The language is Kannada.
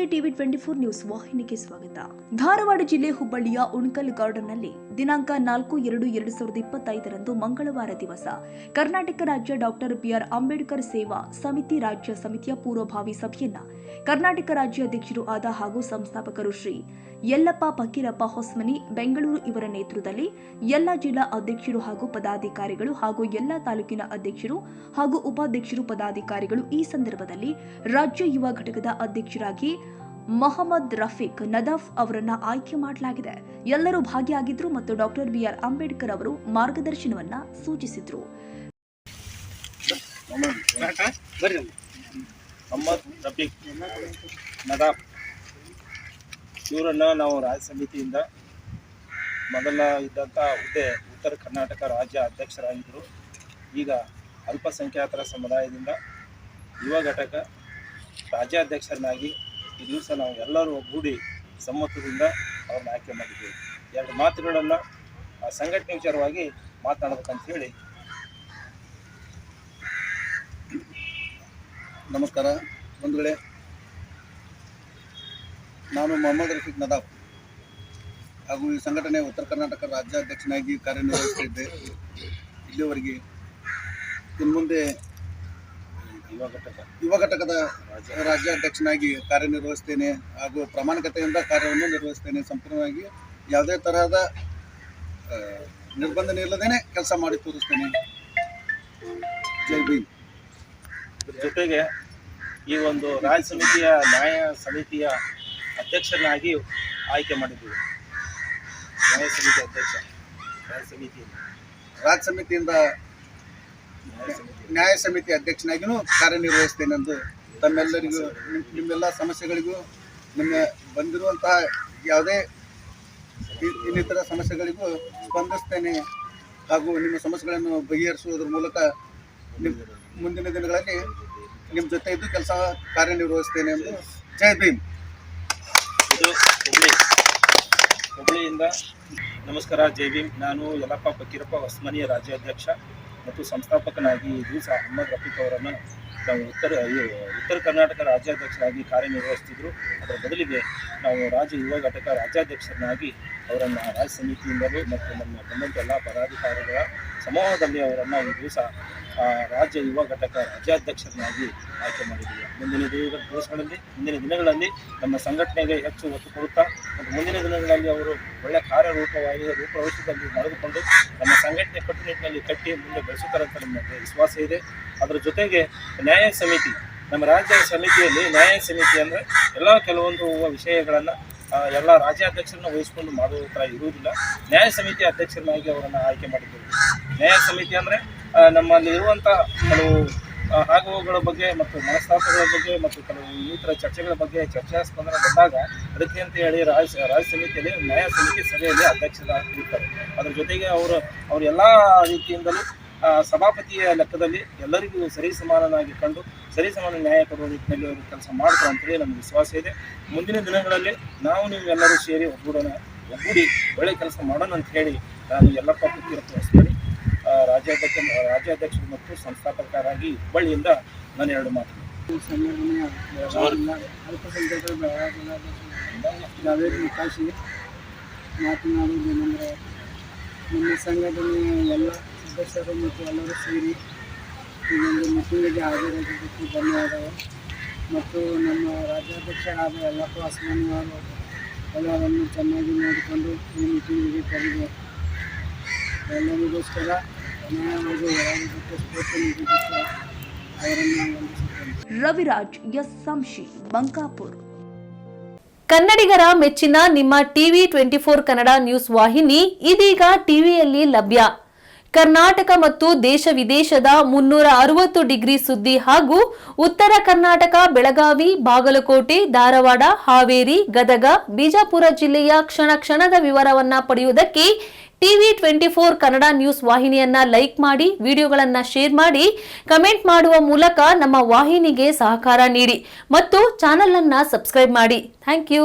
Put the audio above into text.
ನಮಸ್ತೆ ಟಿವಿ 24 ನ್ಯೂಸ್ ವಾಹಿನಿಗೆ ಸ್ವಾಗತ. ಧಾರವಾಡ ಜಿಲ್ಲೆ ಹುಬ್ಬಳ್ಳಿಯ ಉಣಕಲ್ ಗಾರ್ಡನ್ನಲ್ಲಿ ದಿನಾಂಕ 4/2/2025 ಮಂಗಳವಾರ ದಿವಸ ಕರ್ನಾಟಕ ರಾಜ್ಯ ಡಾಕ್ಟರ್ ಬಿಆರ್ ಅಂಬೇಡ್ಕರ್ ಸೇವಾ ಸಮಿತಿ ರಾಜ್ಯ ಸಮಿತಿಯ ಪೂರ್ವಭಾವಿ ಸಭೆಯನ್ನ ಕರ್ನಾಟಕ ರಾಜ್ಯ ಅಧ್ಯಕ್ಷರು ಆದ ಹಾಗೂ ಸಂಸ್ಥಾಪಕರು ಶ್ರೀ ಯಲ್ಲಪ್ಪ ಫಕೀರಪ್ಪ ಹೊಸ್ಮನಿ ಬೆಂಗಳೂರು ಇವರ ನೇತೃತ್ವದಲ್ಲಿ ಎಲ್ಲ ಜಿಲ್ಲಾ ಅಧ್ಯಕ್ಷರು ಹಾಗೂ ಪದಾಧಿಕಾರಿಗಳು ಹಾಗೂ ಎಲ್ಲ ತಾಲೂಕಿನ ಅಧ್ಯಕ್ಷರು ಹಾಗೂ ಉಪಾಧ್ಯಕ್ಷರು ಪದಾಧಿಕಾರಿಗಳು ಈ ಸಂದರ್ಭದಲ್ಲಿ ರಾಜ್ಯ ಯುವ ಘಟಕದ ಅಧ್ಯಕ್ಷರಾಗಿ ಮೊಹಮ್ಮದ್ ರಫೀಕ್ ನದಾಫ್ ಅವರನ್ನ ಆಯ್ಕೆ ಮಾಡಲಾಗಿದೆ. ಎಲ್ಲರೂ ಭಾಗಿಯಾಗಿದ್ದರು ಮತ್ತು ಡಾಕ್ಟರ್ ಬಿಆರ್ ಅಂಬೇಡ್ಕರ್ ಅವರು ಮಾರ್ಗದರ್ಶನವನ್ನ ಸೂಚಿಸಿದರು. ಮೊಹಮ್ಮದ್ ರಫೀಕ್ ನದಾಫ್ ಇವರನ್ನು ನಾವು ರಾಜ್ಯ ಸಮಿತಿಯಿಂದ ಮೊದಲ ಇದ್ದಂಥ ಹುದ್ದೆ ಉತ್ತರ ಕರ್ನಾಟಕ ರಾಜ್ಯ ಅಧ್ಯಕ್ಷರಾಗಿದ್ದರು. ಈಗ ಅಲ್ಪಸಂಖ್ಯಾತರ ಸಮುದಾಯದಿಂದ ಯುವ ಘಟಕ ರಾಜ್ಯಾಧ್ಯಕ್ಷರನ್ನಾಗಿ ಈ ದಿವಸ ನಾವು ಎಲ್ಲರೂ ಒಗ್ಗೂಡಿ ಸಮ್ಮತದಿಂದ ಅವ್ರನ್ನ ಆಯ್ಕೆ ಮಾಡಿದ್ದೀವಿ. ಎರಡು ಮಾತುಗಳನ್ನು ಸಂಘಟನೆ ವಿಚಾರವಾಗಿ ಮಾತನಾಡಬೇಕಂತ ಹೇಳಿ. ನಮಸ್ಕಾರ ಬಂಧುಗಳೇ, ನಾನು ಮೊಹಮ್ಮದ್ ರಫೀಕ್ ನದಾಫ್ ಹಾಗೂ ಈ ಸಂಘಟನೆ ಉತ್ತರ ಕರ್ನಾಟಕ ರಾಜ್ಯಾಧ್ಯಕ್ಷನಾಗಿ ಕಾರ್ಯನಿರ್ವಹಿಸುತ್ತಿದ್ದೆ. ಇಲ್ಲಿವರೆಗೆ ಇನ್ನು ಮುಂದೆ ಯುವ ಘಟಕದ ರಾಜ್ಯಾಧ್ಯಕ್ಷನಾಗಿ ಕಾರ್ಯನಿರ್ವಹಿಸ್ತೇನೆ ಹಾಗೂ ಪ್ರಾಮಾಣಿಕತೆಯಿಂದ ಕಾರ್ಯವನ್ನು ನಿರ್ವಹಿಸ್ತೇನೆ. ಸಂಪೂರ್ಣವಾಗಿ ಯಾವುದೇ ತರಹದ ನಿರ್ಬಂಧನೆ ಇಲ್ಲದೇನೆ ಕೆಲಸ ಮಾಡಿ ತೋರಿಸ್ತೇನೆ. ಜೈ ಭೀಮ್. ಜೊತೆಗೆ ಈ ಒಂದು ರಾಜ್ಯ ಸಮಿತಿಯ ನ್ಯಾಯ ಸಮಿತಿಯ ಅಧ್ಯಕ್ಷರನ್ನಾಗಿ ಆಯ್ಕೆ ಮಾಡಿದ್ದೀವಿ. ನ್ಯಾಯ ಸಮಿತಿ ಅಧ್ಯಕ್ಷ ರಾಜ್ಯ ಸಮಿತಿಯಿಂದ ನ್ಯಾಯ ಸಮಿತಿ ಅಧ್ಯಕ್ಷನಾಗಿಯೂ ಕಾರ್ಯನಿರ್ವಹಿಸ್ತೇನೆ ಎಂದು ತಮ್ಮೆಲ್ಲರಿಗೂ ನಿಮ್ಮೆಲ್ಲ ಸಮಸ್ಯೆಗಳಿಗೂ ನಿಮ್ಮ ಬಂದಿರುವಂತಹ ಯಾವುದೇ ಇನ್ನಿತರ ಸಮಸ್ಯೆಗಳಿಗೂ ಸ್ಪಂದಿಸ್ತೇನೆ ಹಾಗೂ ನಿಮ್ಮ ಸಮಸ್ಯೆಗಳನ್ನು ಬಗೆಹರಿಸುವುದರ ಮೂಲಕ ಮುಂದಿನ ದಿನಗಳಲ್ಲಿ ನಿಮ್ಮ ಜೊತೆ ಇದ್ದು ಕೆಲಸ ಕಾರ್ಯನಿರ್ವಹಿಸ್ತೇನೆ ಎಂದು. ಜೈ ಭೀಮ್. ಇದು ಹುಬ್ಬಳ್ಳಿಯಿಂದ ನಮಸ್ಕಾರ. ಜೈ ಭೀಮ್. ನಾನು ಯಲ್ಲಪ್ಪ ಫಕೀರಪ್ಪ ಹೊಸ್ಮನಿಯ ರಾಜ್ಯಾಧ್ಯಕ್ಷ ಮತ್ತು ಸಂಸ್ಥಾಪಕನಾಗಿ ಈ ದಿವಸ ಮೊಹಮ್ಮದ್ ರಫೀಕ್ ಅವರನ್ನು ನಾವು ಉತ್ತರ ಕರ್ನಾಟಕ ರಾಜ್ಯಾಧ್ಯಕ್ಷರಾಗಿ ಕಾರ್ಯನಿರ್ವಹಿಸ್ತಿದ್ರು. ಅದರ ಬದಲಿಗೆ ನಾವು ರಾಜ್ಯ ಯುವ ಘಟಕ ರಾಜ್ಯಾಧ್ಯಕ್ಷರನ್ನಾಗಿ ಅವರನ್ನು ರಾಜ್ಯ ಸಮಿತಿಯಿಂದಲೂ ಮತ್ತು ನಮ್ಮ ಬಂದಂಥ ಎಲ್ಲ ಪದಾಧಿಕಾರಿಗಳ ಸಮೂಹದಲ್ಲಿ ಅವರನ್ನು ಈ ದಿವಸ ರಾಜ್ಯ ಯುವ ಘಟಕ ರಾಜ್ಯಾಧ್ಯಕ್ಷರನ್ನಾಗಿ ಆಯ್ಕೆ ಮಾಡಿದ್ದೀವಿ. ಮುಂದಿನ ದಿನಗಳಲ್ಲಿ ನಮ್ಮ ಸಂಘಟನೆಗೆ ಹೆಚ್ಚು ಒತ್ತು ಕೊಡುತ್ತಾ ಮತ್ತು ಮುಂದಿನ ದಿನಗಳಲ್ಲಿ ಅವರು ಒಳ್ಳೆಯ ರೂಪವಹಿಸದಲ್ಲಿ ನಡೆದುಕೊಂಡು ನಮ್ಮ ಸಂಘಟನೆ ಕಟ್ಟುನಿಟ್ಟಿನಲ್ಲಿ ಕಟ್ಟಿ ಮುಂದೆ ಬೆಳೆಸುತ್ತಾರಂತ ನಮಗೆ ವಿಶ್ವಾಸ ಇದೆ. ಅದರ ಜೊತೆಗೆ ನ್ಯಾಯ ಸಮಿತಿ, ನಮ್ಮ ರಾಜ್ಯ ಸಮಿತಿಯಲ್ಲಿ ನ್ಯಾಯ ಸಮಿತಿ ಅಂದರೆ ಕೆಲವೊಂದು ವಿಷಯಗಳನ್ನು ಎಲ್ಲ ರಾಜ್ಯಾಧ್ಯಕ್ಷರನ್ನ ವಹಿಸಿಕೊಂಡು ಮಾಡುವ ಥರ ಇರುವುದಿಲ್ಲ. ನ್ಯಾಯ ಸಮಿತಿ ಅಧ್ಯಕ್ಷರನ್ನಾಗಿ ಅವರನ್ನು ಆಯ್ಕೆ ಮಾಡಿದ್ದೇವೆ. ನ್ಯಾಯ ಸಮಿತಿ ಅಂದರೆ ನಮ್ಮಲ್ಲಿ ಇರುವಂಥ ಕೆಲವು ಆಗುವಗಳ ಬಗ್ಗೆ ಮತ್ತು ಮನಸ್ತಾಪಗಳ ಬಗ್ಗೆ ಮತ್ತು ಕೆಲವು ಇನ್ನಿತರ ಚರ್ಚೆಗಳ ಬಗ್ಗೆ ಚರ್ಚಾಸ್ಪಂದನೆ ಬಂದಾಗ ಅದಕ್ಕೆ ಅಂತ ಹೇಳಿ ರಾಜ್ಯ ಸಮಿತಿಯಲ್ಲಿ ನ್ಯಾಯ ಸಮಿತಿ ಸಭೆಯಲ್ಲಿ ಅಧ್ಯಕ್ಷರಾಗಿರ್ತಾರೆ. ಅದರ ಜೊತೆಗೆ ಅವರು ಎಲ್ಲ ರೀತಿಯಿಂದಲೂ ಸಭಾಪತಿಯ ಲೆಕ್ಕದಲ್ಲಿ ಎಲ್ಲರಿಗೂ ಸರಿಸಮಾನನಾಗಿ ಕಂಡು ಸರಿಸಮಾನ ನ್ಯಾಯ ಕೊಡುವ ನಿಟ್ಟಿನಲ್ಲಿ ಅವರು ಕೆಲಸ ಮಾಡ್ತಾರೆ ಅಂತೇಳಿ ನಮಗೆ ವಿಶ್ವಾಸ ಇದೆ. ಮುಂದಿನ ದಿನಗಳಲ್ಲಿ ನೀವು ಎಲ್ಲರೂ ಸೇರಿ ಒಗ್ಗೂಡಿ ಒಳ್ಳೆ ಕೆಲಸ ಮಾಡೋಣ ಅಂತ ಹೇಳಿ ನಾನು ಯಲ್ಲಪ್ಪ ಫಕೀರಪ್ಪ ಹೊಸ್ಮನಿ ರಾಜ್ಯಾಧ್ಯಕ್ಷರು ಮತ್ತು ಸಂಸ್ಥಾಪಕರಾಗಿ ಹುಬ್ಬಳ್ಳಿಯಿಂದ ನಾನು ಎರಡು ಮಾತು. ಅಲ್ಪಸಂಖ್ಯಾತರ ಬೆಳಗಾವಿ ಕಾಶಿ ಮಾತನಾಡುವುದೇನೆಂದರೆ, ನಮ್ಮ ಸಂಘಟನೆಯ ಎಲ್ಲ ಸದಸ್ಯರು ಮತ್ತು ಎಲ್ಲರೂ ಸೇರಿ ಈ ಒಂದು ಮೀಟಿಂಗಿಗೆ ಹಾಜರಾಗಿದ್ದಕ್ಕೆ ಧನ್ಯವಾದಗಳು. ಮತ್ತು ನಮ್ಮ ರಾಜ್ಯಾಧ್ಯಕ್ಷರಾದ ಯಲ್ಲಪ್ಪ ಹೊಸ್ಮನಿ ಅವರು ಎಲ್ಲರನ್ನು ಚೆನ್ನಾಗಿ ನೋಡಿಕೊಂಡು ಈ ಮೀಟಿಂಗಿಗೆ ಕರೆದು ಎಲ್ಲರಿಗೋಸ್ಕರ ನ್ಯಾಯವಾಗಿ ಹೋರಾಟಕ್ಕೆ ಸ್ಫೂರ್ತಿ ನೀಡಿದ್ದಕ್ಕೆ ಅವರನ್ನು ವಂದಿಸುತ್ತೇನೆ. ರವಿರಾಜ್ ಎಸ್ ಸಂಶಿ, ಬಂಕಾಪುರ್. ಕನ್ನಡಿಗರ ಮೆಚ್ಚಿನ ನಿಮ್ಮ ಟಿವಿ 24 ಕನ್ನಡ ನ್ಯೂಸ್ ವಾಹಿನಿ ಇದೀಗ ಟಿವಿಯಲ್ಲಿ ಲಭ್ಯ. ಕರ್ನಾಟಕ ಮತ್ತು ದೇಶ ವಿದೇಶದ 360 ಡಿಗ್ರಿ ಸುದ್ದಿ ಹಾಗೂ ಉತ್ತರ ಕರ್ನಾಟಕ, ಬೆಳಗಾವಿ, ಬಾಗಲಕೋಟೆ, ಧಾರವಾಡ, ಹಾವೇರಿ, ಗದಗ, ಬಿಜಾಪುರ ಜಿಲ್ಲೆಯ ಕ್ಷಣದ ವಿವರವನ್ನ ಪಡೆಯುವುದಕ್ಕೆ ಟಿವಿ 24 ಕನ್ನಡ ನ್ಯೂಸ್ ವಾಹಿನಿಯನ್ನ ಲೈಕ್ ಮಾಡಿ, ವಿಡಿಯೋಗಳನ್ನ ಶೇರ್ ಮಾಡಿ, ಕಮೆಂಟ್ ಮಾಡುವ ಮೂಲಕ ನಮ್ಮ ವಾಹಿನಿಗೆ ಸಹಕಾರ ನೀಡಿ ಮತ್ತು ಚಾನೆಲ್ ಅನ್ನ ಸಬ್ಸ್ಕ್ರೈಬ್ ಮಾಡಿ. Thank you.